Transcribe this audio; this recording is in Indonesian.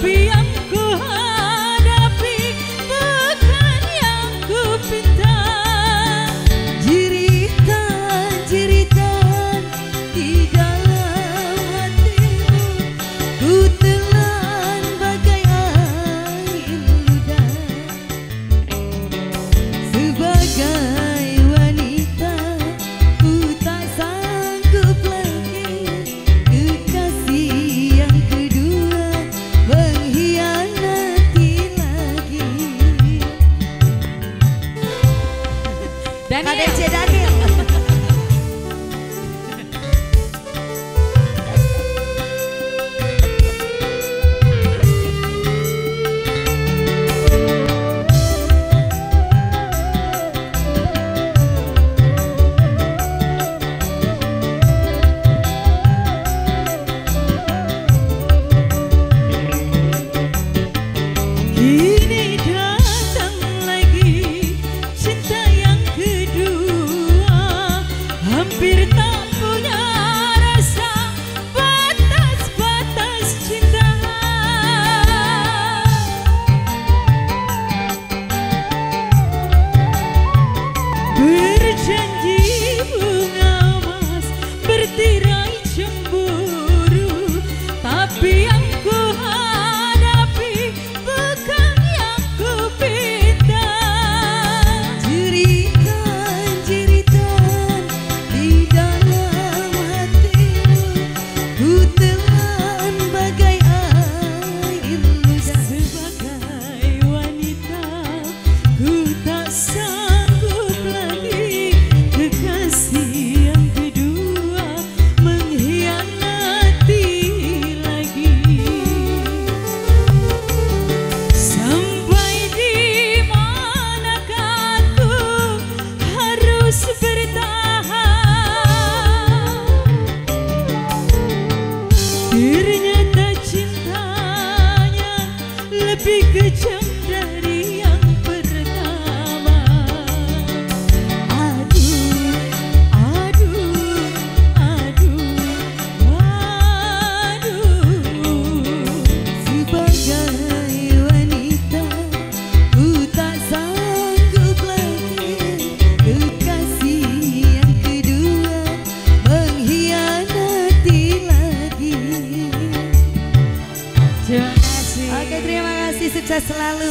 Tapi yang ku hadapi bukan yang ku pinta. Jeritan-jeritan di dalam hatimu ku telan bagai air ludah. Sebagai wanita ku tak sanggup lagi kekasih yang kedua mengkhianati lagi. KDC Daniel. Kini datang lagi cinta yang kedua, hampir tak punya rasa batas-batas cinta. Berjanji bunga emas, bertirai cemburu, tapi yang ku hadapi bukan yang ku pinta. Jeritan-jeritan di dalam hatimu ku telan bagai air ludah. Sebagai wanita ku tak sanggup lagi kekasih yang kedua mengkhianati lagi. Sampai di manakah aku harus bertahan? Ternyata cintanya lebih kejam dari yang pertama. Aduh, aduh, aduh, aduh. Sebagai wanita ku tak sanggup lagi kekasih yang kedua mengkhianati lagi. Terima kasih. Oke, terima kasih, sukses selalu.